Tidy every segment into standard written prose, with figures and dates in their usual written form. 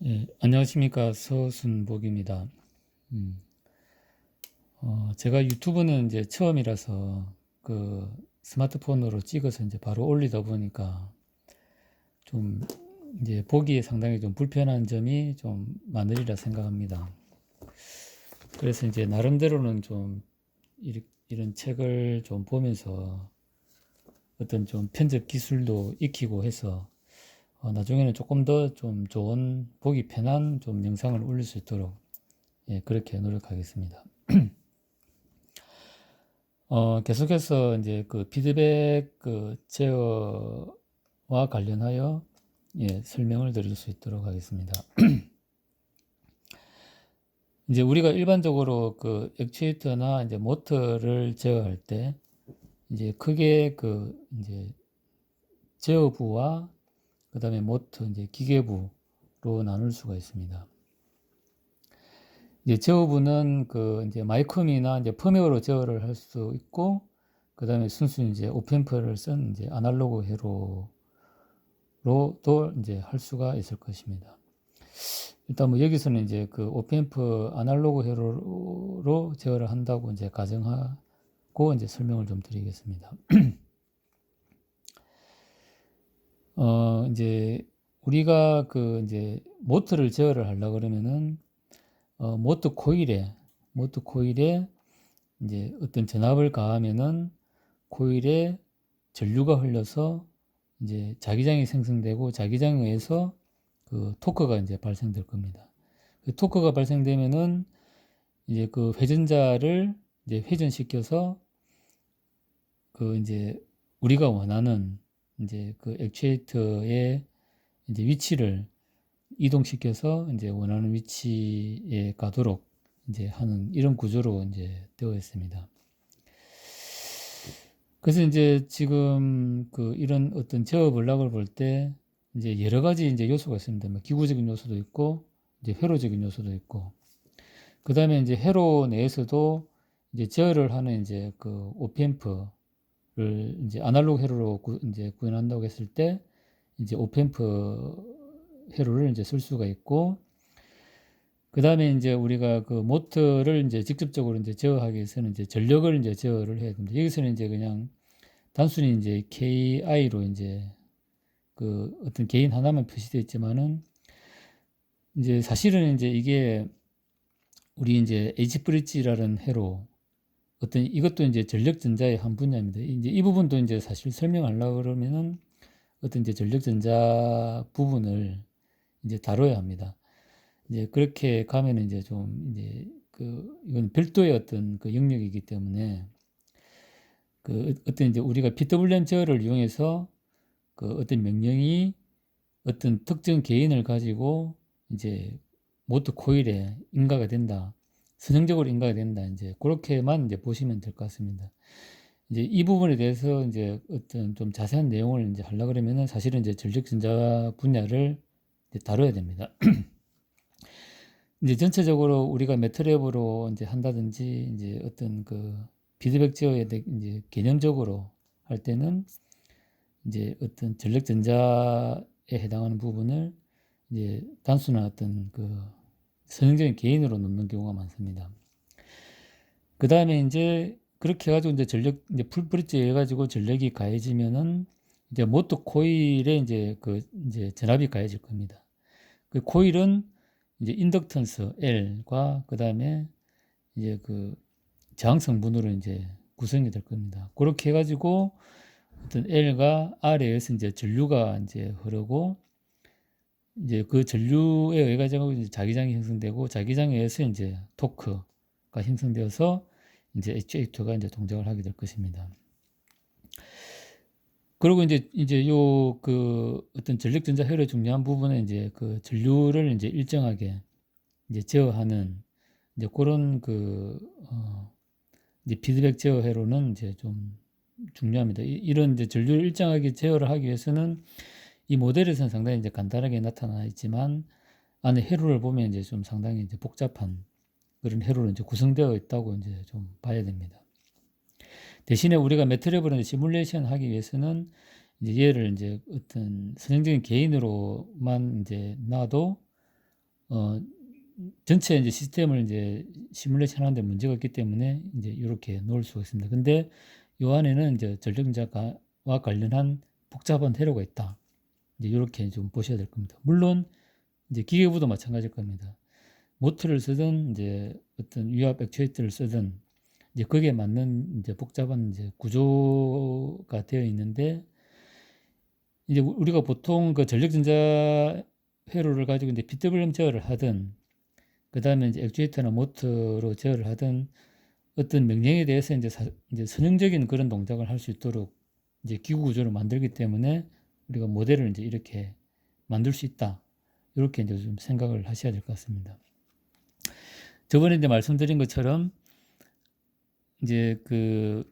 예, 안녕하십니까. 서순복입니다. 음, 제가 유튜브는 이제 처음이라서 그 스마트폰으로 찍어서 이제 바로 올리다 보니까 좀 이제 보기에 상당히 좀 불편한 점이 좀 많으리라 생각합니다. 그래서 이제 나름대로는 좀 이런 책을 좀 보면서 어떤 좀 편집 기술도 익히고 해서 나중에는 조금 더 좀 좋은 보기 편한 좀 영상을 올릴 수 있도록 예, 그렇게 노력하겠습니다. 계속해서 이제 그 피드백 그 제어와 관련하여 예, 설명을 드릴 수 있도록 하겠습니다. 이제 우리가 일반적으로 그 액추에이터나 이제 모터를 제어할 때 이제 크게 그 이제 제어부와 그다음에 모터 이제 기계부로 나눌 수가 있습니다. 이제 제어부는 그 이제 마이크롬이나 이제 펌웨어로 제어를 할 수 있고 그다음에 순수 이제 오펜프를 쓴 이제 아날로그 회로로도 이제 할 수가 있을 것입니다. 일단 뭐 여기서는 이제 그 오펜프 아날로그 회로로 제어를 한다고 이제 가정하고 이제 설명을 좀 드리겠습니다. 이제 우리가 그 이제 모터를 제어를 하려 그러면은 모터 코일에 이제 어떤 전압을 가하면은 코일에 전류가 흘러서 이제 자기장이 생성되고 자기장에 의해서 그 토크가 이제 발생될 겁니다. 그 토크가 발생되면은 이제 그 회전자를 이제 회전시켜서 그 이제 우리가 원하는 이제 그 액추에이터의 이제 위치를 이동시켜서 이제 원하는 위치에 가도록 이제 하는 이런 구조로 이제 되어 있습니다. 그래서 이제 지금 그 이런 어떤 제어 블록을 볼 때 이제 여러 가지 이제 요소가 있습니다. 뭐 기구적인 요소도 있고 이제 회로적인 요소도 있고 그 다음에 이제 회로 내에서도 이제 제어를 하는 이제 그 오펜프를 이제 아날로그 회로로 이제 구현한다고 했을 때 이제 오펜프 회로를 이제 쓸 수가 있고 그 다음에 이제 우리가 그 모터를 이제 직접적으로 이제 제어하기 위해서는 이제 전력을 이제 제어를 해야 됩니다. 여기서는 이제 그냥 단순히 이제 KI로 이제 그 어떤 개인 하나만 표시되어 있지만은 이제 사실은 이제 이게 우리 이제 H 브릿지라는 회로 어떤 이것도 이제 전력 전자의 한 분야입니다. 이제 이 부분도 이제 사실 설명하려고 그러면은 어떤 이제 전력 전자 부분을 이제 다뤄야 합니다. 이제 그렇게 가면은 이제 좀 이제 그 이건 별도의 어떤 그 영역이기 때문에 그 어떤 이제 우리가 PWM 제어를 이용해서 그 어떤 명령이 어떤 특정 개인을 가지고 이제 모터 코일에 인가가 된다. 선형적으로 인가가 된다. 이제 그렇게만 이제 보시면 될 것 같습니다. 이제 이 부분에 대해서 이제 어떤 좀 자세한 내용을 이제 하려 그러면은 사실은 이제 전력전자 분야를 이제 다뤄야 됩니다. 이제 전체적으로 우리가 매트랩으로 이제 한다든지 이제 어떤 그 피드백 제어에 이제 개념적으로 할 때는 이제 어떤 전력전자에 해당하는 부분을 이제 단순한 어떤 그 선형적인 개인으로 놓는 경우가 많습니다. 그 다음에 이제 그렇게 해가지고 이제 전력 이제 풀브릿지 해가지고 전력이 가해지면은 이제 모터 코일에 이제 그 이제 전압이 가해질 겁니다. 그 코일은 이제 인덕턴스 L과 그 다음에 이제 그 저항성분으로 이제 구성이 될 겁니다. 그렇게 해가지고 어떤 L과 R에 의해서 이제 전류가 이제 흐르고 이제 그 전류에 의해 가지고 이제 자기장이 형성되고 자기장에 의해서 이제 토크가 형성되어서 이제 액추에이터가 이제 동작을 하게 될 것입니다. 그리고 이제 요 그 어떤 전력 전자 회로의 중요한 부분은 이제 그 전류를 이제 일정하게 이제 제어하는 이제 그런 그 이제 피드백 제어 회로는 이제 좀 중요합니다. 이런 이제 전류를 일정하게 제어를 하기 위해서는 이 모델에서는 상당히 이제 간단하게 나타나 있지만 안에 회로를 보면 이제 좀 상당히 이제 복잡한 그런 회로로 이제 구성되어 있다고 이제 좀 봐야 됩니다. 대신에 우리가 매트랩으로 시뮬레이션 하기 위해서는 이제 얘를 이제 어떤 선형적인 개인으로만 이제 놔도 어, 전체 이제 시스템을 이제 시뮬레이션 하는데 문제가 있기 때문에 이제 이렇게 놓을 수가 있습니다. 근데 이 안에는 이제 전력전자와 관련한 복잡한 회로가 있다. 이제 이렇게 좀 보셔야 될 겁니다. 물론 이제 기계부도 마찬가지일 겁니다. 모터를 쓰든 이제 어떤 위압 액추에이터를 쓰든 이제 거기에 맞는 이제 복잡한 이제 구조가 되어 있는데 이제 우리가 보통 그 전력전자 회로를 가지고 이제 PWM 제어를 하든 그 다음에 이제 액추에이터나 모터로 제어를 하든 어떤 명령에 대해서 이제 선형적인 그런 동작을 할 수 있도록 이제 기구 구조를 만들기 때문에 우리가 모델을 이제 이렇게 만들 수 있다. 이렇게 이제 좀 생각을 하셔야 될 것 같습니다. 저번에 이제 말씀드린 것처럼 이제 그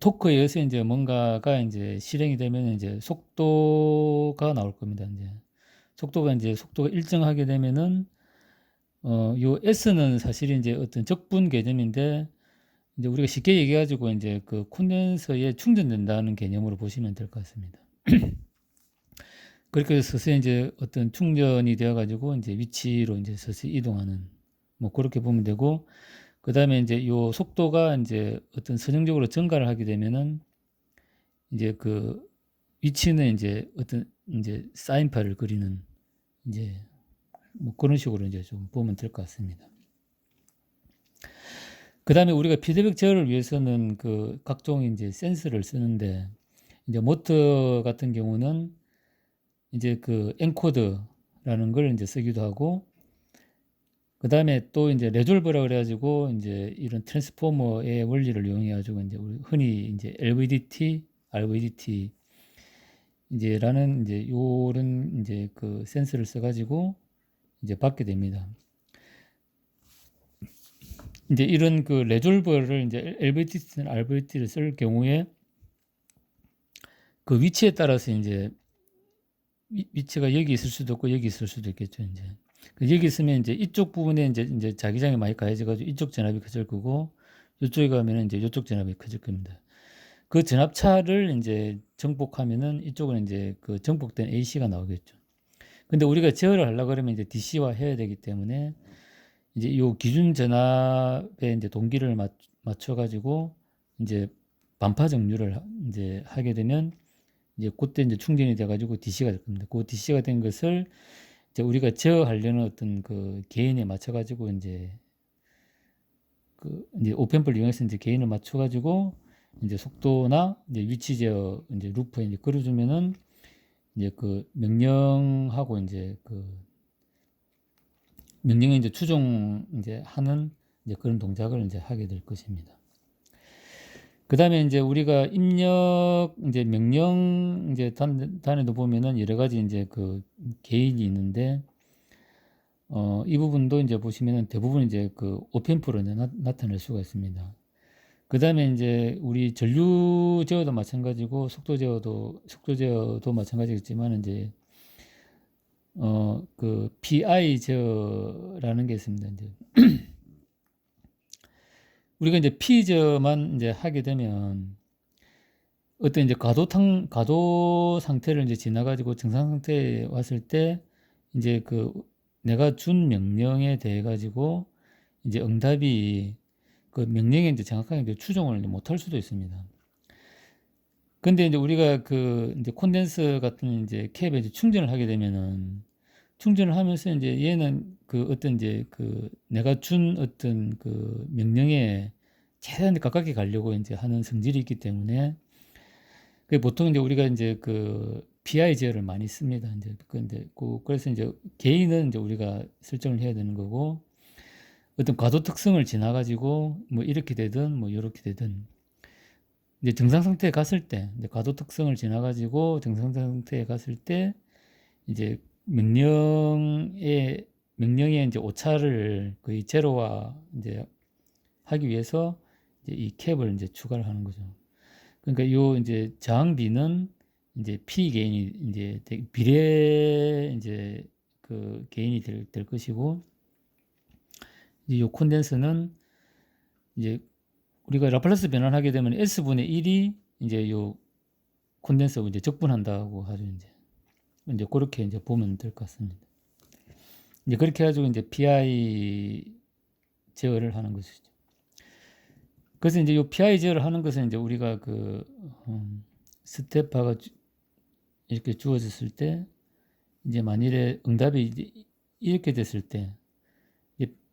토크에 의해서 이제 뭔가가 이제 실행이 되면 이제 속도가 나올 겁니다. 이제 속도가 일정하게 되면은 요 S는 사실 이제 어떤 적분 개념인데 이제 우리가 쉽게 얘기해가지고 이제 그 콘덴서에 충전된다는 개념으로 보시면 될 것 같습니다. 그렇게 해서 서서히 이제 어떤 충전이 되어가지고 이제 위치로 이제 서서히 이동하는 뭐 그렇게 보면 되고 그 다음에 이제 요 속도가 이제 어떤 선형적으로 증가를 하게 되면은 이제 그 위치는 이제 어떤 이제 사인파를 그리는 이제 뭐 그런 식으로 이제 좀 보면 될 것 같습니다. 그 다음에 우리가 피드백 제어를 위해서는 그 각종 이제 센서를 쓰는데 이제 모터 같은 경우는 이제 그 엔코더라는 걸 이제 쓰기도 하고 그 다음에 또 이제 레졸버라 그래가지고 이제 이런 트랜스포머의 원리를 이용해가지고 이제 우리 흔히 이제 LVDT, RVDT 이제라는 이제 요런 이제 그 센서를 써가지고 이제 받게 됩니다. 이제 이런 그 레졸버를 이제 LVDT나 RVDT를 쓸 경우에 그 위치에 따라서 이제 위치가 여기 있을 수도 있고 여기 있을 수도 있겠죠. 이제 여기 있으면 이제 이쪽 부분에 이제 자기장이 많이 가해져가지고 이쪽 전압이 커질 거고 이쪽에 가면은 이제 이쪽 전압이 커질 겁니다. 그 전압차를 이제 정복하면은 이쪽은 이제 그 정복된 AC가 나오겠죠. 근데 우리가 제어를 하려고 그러면 이제 DC화 해야 되기 때문에 이제 요 기준 전압에 이제 동기를 맞춰가지고 이제 반파 정류를 이제 하게 되면 이제 그때 이제 충전이 돼가지고 DC가 될 겁니다. 그 DC가 된 것을 이제 우리가 제어하려는 어떤 그 개인에 맞춰가지고 이제 그 이제 오펜플 이용해서 이제 개인을 맞춰가지고 이제 속도나 이제 위치 제어 이제 루프에 이제 걸어주면은 이제 그 명령하고 이제 그 명령에 이제 추종 이제 하는 이제 그런 동작을 이제 하게 될 것입니다. 그 다음에 이제 우리가 입력 이제 명령 이제 단에도 보면은 여러 가지 이제 그 개인이 있는데 이 부분도 이제 보시면은 대부분 이제 그 오펜프로 나타낼 수가 있습니다. 그 다음에 이제 우리 전류 제어도 마찬가지고 속도 제어도 마찬가지겠지만 이제 그 PI 제어라는 게 있습니다. 이제 우리가 이제 P 제어만 이제 하게 되면 어떤 이제 가도 상태를 이제 지나가지고 정상 상태에 왔을 때 이제 그 내가 준 명령에 대해 가지고 이제 응답이 그 명령에 이제 정확하게 이제 추종을 못할 수도 있습니다. 근데 이제 우리가 그 이제 콘덴서 같은 이제 캡에 이제 충전을 하게 되면은 충전을 하면서 이제 얘는 그 어떤 이제 그 내가 준 어떤 그 명령에 최대한 가깝게 가려고 이제 하는 성질이 있기 때문에 그 보통 이제 우리가 이제 그 PI 제어를 많이 씁니다. 이제 근데 그래서 이제 개인은 이제 우리가 설정을 해야 되는 거고 어떤 과도 특성을 지나 가지고 뭐 이렇게 되든 뭐 이렇게 되든 이제 정상 상태에 갔을 때 이제 과도 특성을 지나 가지고 정상 상태에 갔을 때 이제 명령의 이제 오차를 거의 제로화 이제 하기 위해서 이제 이 캡을 이제 추가를 하는 거죠. 그러니까 요 이제 저항비는 이제 P 개인이 이제 비례 이제 그 개인이 될 것이고 이제 요 콘덴서는 이제 우리가 라플라스 변환을 하게 되면 S분의 1이 이제 요 콘덴서 이제 적분한다고 하죠. 이제 그렇게 이제 보면 될 것 같습니다. 이제 그렇게 해가지고 이제 PI 제어를 하는 것이죠. 그래서 이제 이 PI 제어를 하는 것은 이제 우리가 그 스텝바가 이렇게 주어졌을 때 이제 만일에 응답이 이제 이렇게 됐을 때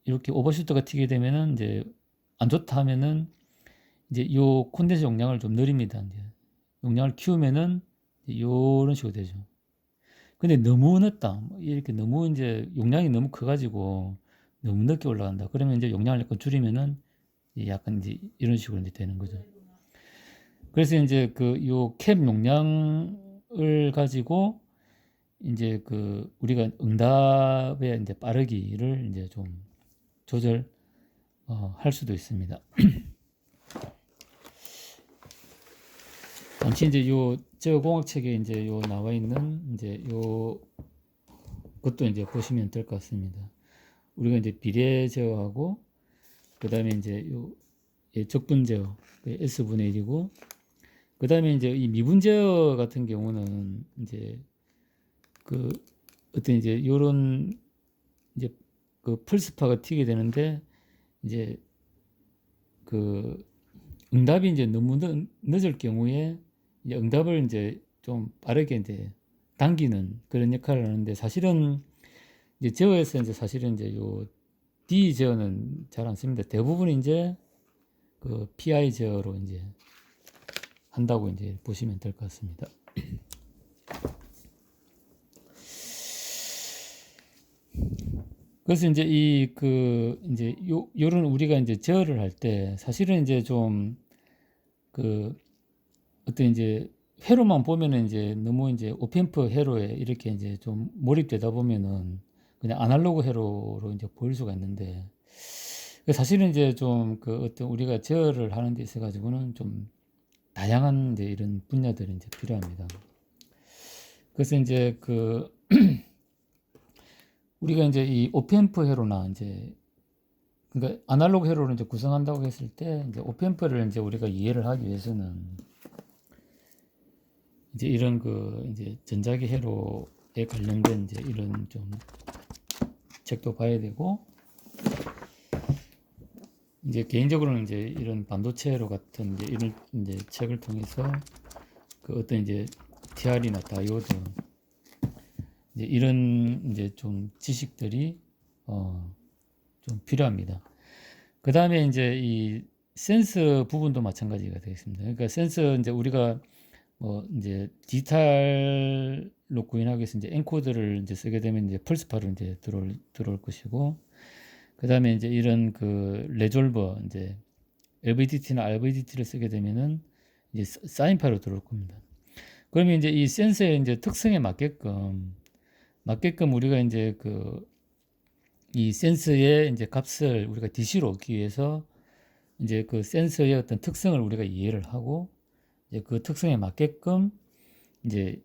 이렇게 오버슈트가 튀게 되면은 이제 안 좋다 하면은 이제 요 콘덴서 용량을 좀 늘립니다. 이제 용량을 키우면은 요런 식으로 되죠. 근데 너무 늦다. 이렇게 너무 이제 용량이 너무 커가지고 너무 늦게 올라간다. 그러면 이제 용량을 약간 줄이면은 약간 이제 이런 식으로 이제 되는 거죠. 그래서 이제 그 요 캡 용량을 가지고 이제 그 우리가 응답의 이제 빠르기를 이제 좀 조절 할 수도 있습니다. 단지 이제 요 제어공학책에 이제 요 나와 있는 이제 요 것도 이제 보시면 될 것 같습니다. 우리가 이제 비례 제어하고 그 다음에 이제 요 적분 제어 S분의 1이고 그 다음에 이제 이 미분 제어 같은 경우는 이제 그 어떤 이제 요런 이제 그 플스파가 튀게 되는데 이제 그 응답이 이제 너무 늦을 경우에 이제 응답을 이제 좀 빠르게 이제 당기는 그런 역할을 하는데 사실은 이제 제어에서 이제 사실은 이제 요 D 제어는 잘 안 씁니다. 대부분 이제 그 PI 제어로 이제 한다고 이제 보시면 될 것 같습니다. 그래서 이제 이 그 이제 요런 우리가 이제 제어를 할 때 사실은 이제 좀 그 어떤 이제 회로만 보면은 이제 너무 이제 오펜프 회로에 이렇게 이제 좀 몰입되다 보면은 그냥 아날로그 회로로 이제 보일 수가 있는데 사실은 이제 좀 그 어떤 우리가 제어를 하는 데 있어 가지고는 좀 다양한 이제 이런 분야들이 이제 필요합니다. 그래서 이제 그 우리가 이제 이 오펜프 회로나 이제 그러니까 아날로그 회로를 이제 구성한다고 했을 때 이제 오펜프를 이제 우리가 이해를 하기 위해서는 이제 이런 그 이제 전자기 회로에 관련된 이제 이런 좀 책도 봐야 되고 이제 개인적으로는 이제 이런 반도체 회로 같은 이제 이런 이제 책을 통해서 그 어떤 이제 TR이나 다이오드 이제 이런 이제 좀 지식들이 좀 필요합니다. 그 다음에 이제 이 센서 부분도 마찬가지가 되겠습니다. 그러니까 센서 이제 우리가 뭐 이제 디지털로 구현하기 위해서 이제 엔코더를 이제 쓰게 되면 이제 펄스파로 이제 들어올 것이고 그 다음에 이제 이런 그 레졸버 이제 LVDT나 RVDT를 쓰게 되면은 이제 사인파로 들어올 겁니다. 그러면 이제 이 센서의 이제 특성에 맞게끔 우리가 이제 그 이 센서의 이제 값을 우리가 DC로 얻기 위해서 이제 그 센서의 어떤 특성을 우리가 이해를 하고 이제 그 특성에 맞게끔 이제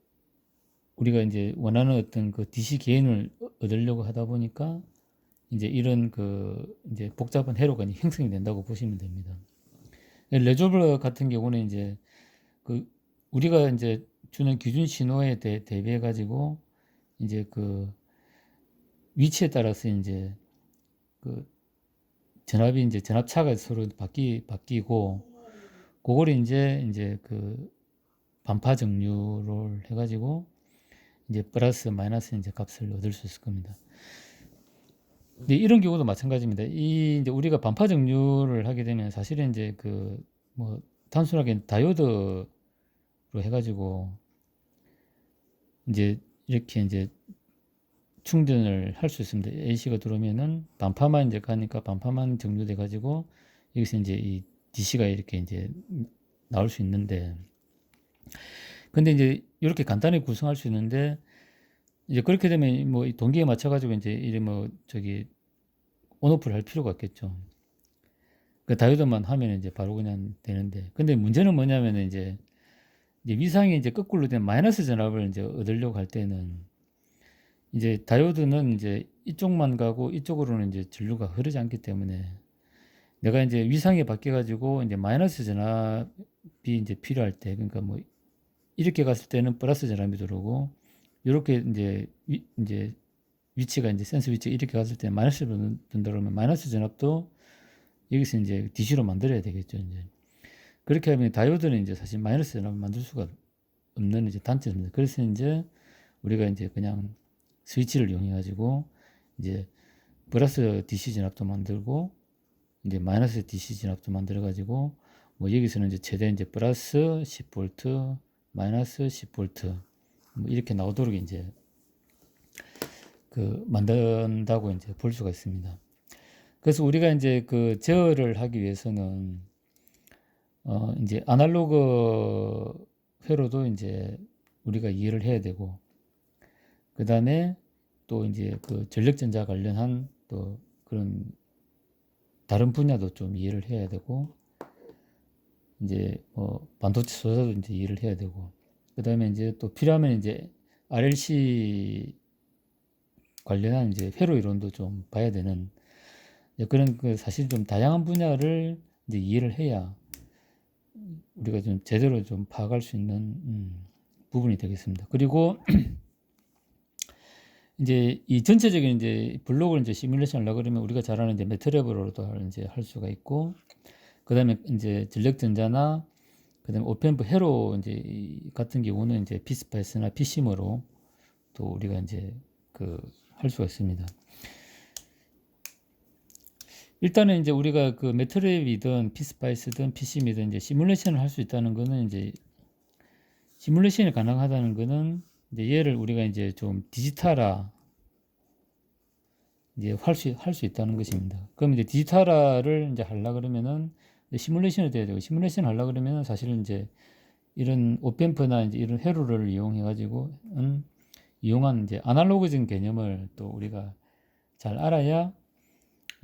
우리가 이제 원하는 어떤 그 DC 개인을 얻으려고 하다 보니까 이제 이런 그 이제 복잡한 회로가 형성이 된다고 보시면 됩니다. 레졸버 같은 경우는 이제 그 우리가 이제 주는 기준 신호에 대비해 가지고 이제 그 위치에 따라서 이제 그 전압이 이제 전압차가 서로 바뀌고 그걸 이제 그 반파 정류를 해가지고 이제 플러스 마이너스 이제 값을 얻을 수 있을 겁니다. 근데 이런 경우도 마찬가지입니다. 이 이제 우리가 반파 정류를 하게 되면 사실은 이제 그 뭐 단순하게 다이오드로 해가지고 이제 이렇게 이제 충전을 할 수 있습니다. AC가 들어오면은 반파만 이제 가니까 반파만 정류돼 가지고 여기서 이제 이 DC가 이렇게 이제 나올 수 있는데 근데 이제 이렇게 간단히 구성할 수 있는데 이제 그렇게 되면 뭐 동기에 맞춰 가지고 이제 이래 뭐 저기 온오프를 할 필요가 없겠죠. 그 다이오드만 하면 이제 바로 그냥 되는데 근데 문제는 뭐냐면 이제 위상이 이제 거꾸로 된 마이너스 전압을 이제 얻으려고 할 때는 이제 다이오드는 이제 이쪽만 가고 이쪽으로는 이제 전류가 흐르지 않기 때문에 내가 이제 위상이 바뀌어 가지고 이제 마이너스 전압이 이제 필요할 때 그러니까 뭐 이렇게 갔을 때는 플러스 전압이 들어오고 이렇게 이제 위치가 이제 센서 위치가 이렇게 갔을 때 마이너스로 든다 그러면 마이너스 전압도 여기서 이제 DC로 만들어야 되겠죠. 이제 그렇게 하면 다이오드는 이제 사실 마이너스 전압을 만들 수가 없는 이제 단점입니다. 그래서 이제 우리가 이제 그냥 스위치를 이용해 가지고 이제 플러스 DC 진압도 만들고 이제 마이너스 DC 진압도 만들어 가지고 뭐 여기서는 이제 최대 이제 플러스 10V, 마이너스 10V 뭐 이렇게 나오도록 이제 그 만든다고 이제 볼 수가 있습니다. 그래서 우리가 이제 그 제어를 하기 위해서는 이제 아날로그 회로도 이제 우리가 이해를 해야 되고, 그 다음에 또 이제 그 전력전자 관련한 또 그런 다른 분야도 좀 이해를 해야 되고, 이제 반도체 소자도 이제 이해를 해야 되고, 그 다음에 이제 또 필요하면 이제 RLC 관련한 이제 회로 이론도 좀 봐야 되는 그런 그 사실 좀 다양한 분야를 이제 이해를 해야 우리가 좀 제대로 좀 파악할 수 있는 부분이 되겠습니다. 그리고 이제 이 전체적인 이제 블록을 이제 시뮬레이션 하려고 그러면 우리가 잘 아는 이제 매트랩으로도 이제 할 수가 있고, 그 다음에 이제 전력전자나 그 다음에 오펜프 회로 이제 같은 경우는 이제 피스파이스나 피심으로 또 우리가 이제 그 할 수가 있습니다. 일단은 이제 우리가 그 매트랩이든 피스파이스든 피심이든 이제 시뮬레이션을 할 수 있다는 거는 이제 시뮬레이션이 가능하다는 거는 이제 얘를 우리가 이제 좀 디지털화 이제 할 수 있다는 것입니다. 그럼 이제 디지털화를 이제 하려 그러면은 시뮬레이션이 돼야 되고, 시뮬레이션 하려 그러면은 사실은 이제 이런 오펜프나 이제 이런 회로를 이용해 가지고 이용한 이제 아날로그적인 개념을 또 우리가 잘 알아야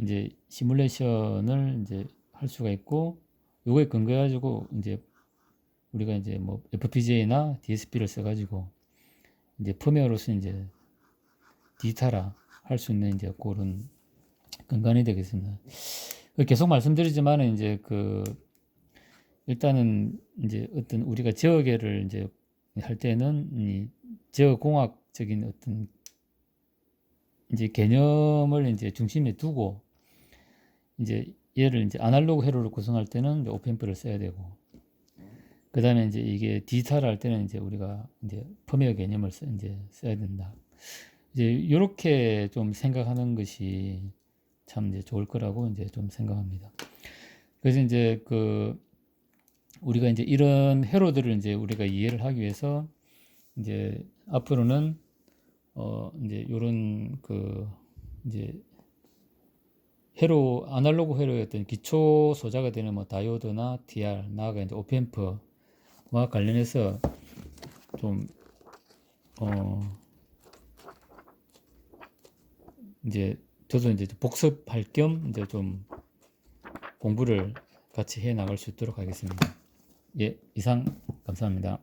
이제 시뮬레이션을 이제 할 수가 있고, 요거에 근거해 가지고 이제 우리가 이제 뭐 FPGA나 DSP를 써 가지고 이제 펌웨어로서 이제 디지털화 할 수 있는 이제 그런 근간이 되겠습니다. 계속 말씀드리지만 이제 그 일단은 이제 어떤 우리가 제어계를 이제 할 때는 이 제어공학적인 어떤 이제 개념을 이제 중심에 두고 이제 얘를 이제 아날로그 회로를 구성할 때는 이제 오펜프를 써야 되고, 그 다음에 이제 이게 디지털 할 때는 이제 우리가 이제 펌웨어 개념을 이제 써야 된다. 이제 이렇게 좀 생각하는 것이 참 이제 좋을 거라고 이제 좀 생각합니다. 그래서 이제 그 우리가 이제 이런 회로들을 이제 우리가 이해를 하기 위해서 이제 앞으로는 이제 요런 그 이제 회로 아날로그 회로의 어떤 기초 소자가 되는 뭐 다이오드나 TR 나아가 이제 오펜프와 관련해서 좀 이제 저도 이제 복습할 겸 이제 좀 공부를 같이 해 나갈 수 있도록 하겠습니다. 예, 이상 감사합니다.